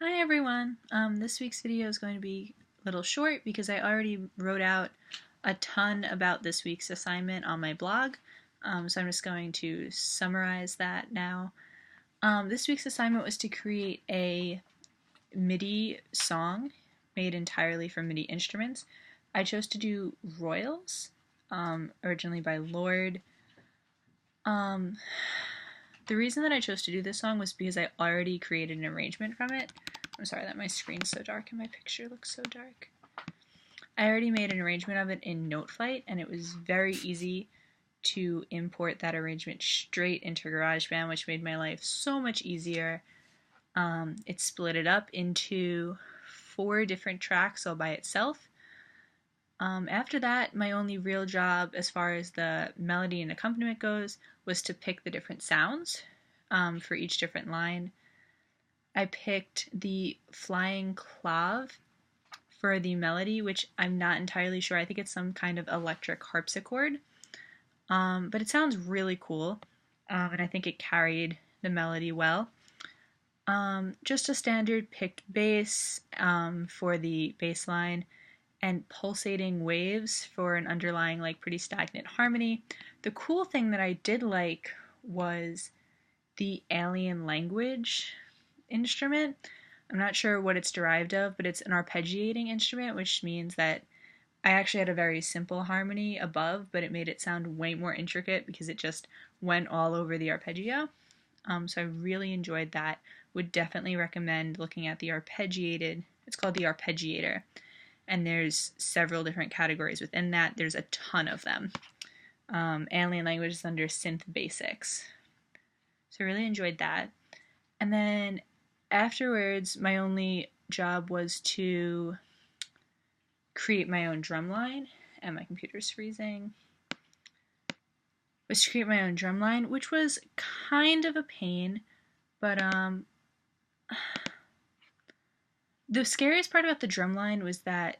Hi everyone! This week's video is going to be a little short because I already wrote out a ton about this week's assignment on my blog, so I'm just going to summarize that now. This week's assignment was to create a Midi song made entirely from Midi instruments. I chose to do Royals, originally by Lord. The reason that I chose to do this song was because I already created an arrangement from it. I'm sorry that my screen's so dark and my picture looks so dark. I already made an arrangement of it in Noteflight, and it was very easy to import that arrangement straight into GarageBand, which made my life so much easier. It split it up into 4 different tracks all by itself. After that, my only real job as far as the melody and accompaniment goes was to pick the different sounds for each different line. I picked the flying clave for the melody, which I'm not entirely sure. I think it's some kind of electric harpsichord, but it sounds really cool, and I think it carried the melody well. Just a standard picked bass for the bass line, and pulsating waves for an underlying pretty stagnant harmony. The cool thing that I did like was the alien language instrument. I'm not sure what it's derived of, but it's an arpeggiating instrument, which means that I actually had a very simple harmony above, but it made it sound way more intricate because it just went all over the arpeggio. So I really enjoyed that. Would definitely recommend looking at the arpeggiated. It's called the arpeggiator, and there's several different categories within that. There's a ton of them. Alien language is under synth basics. So I really enjoyed that. And then afterwards, my only job was to create my own drum line, and my computer's freezing. Was to create my own drum line, which was kind of a pain, but the scariest part about the drum line was that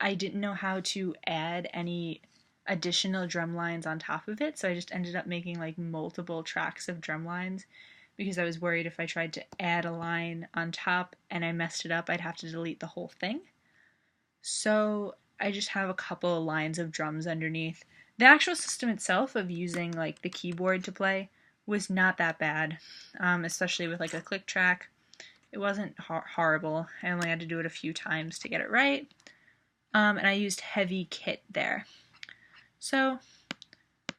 I didn't know how to add any additional drum lines on top of it, so I just ended up making multiple tracks of drum lines because I was worried if I tried to add a line on top and I messed it up, I'd have to delete the whole thing. So I just have a couple of lines of drums underneath. The actual system itself of using the keyboard to play was not that bad, especially with a click track. It wasn't horrible. I only had to do it a few times to get it right. And I used heavy kit there. So,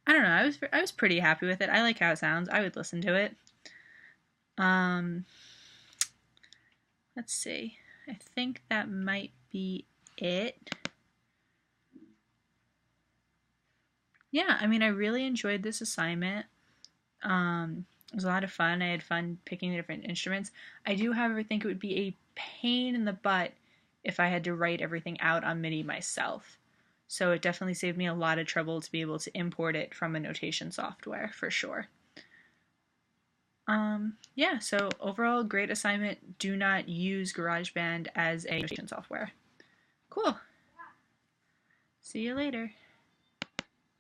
I don't know, I was pretty happy with it. I like how it sounds. I would listen to it. Let's see. I think that might be it. Yeah, I mean, I really enjoyed this assignment. It was a lot of fun. I had fun picking the different instruments. I do, however, think it would be a pain in the butt if I had to write everything out on Midi myself. So it definitely saved me a lot of trouble to be able to import it from a notation software, for sure. Yeah, so overall, great assignment. Do not use GarageBand as a notation software. Cool. See you later.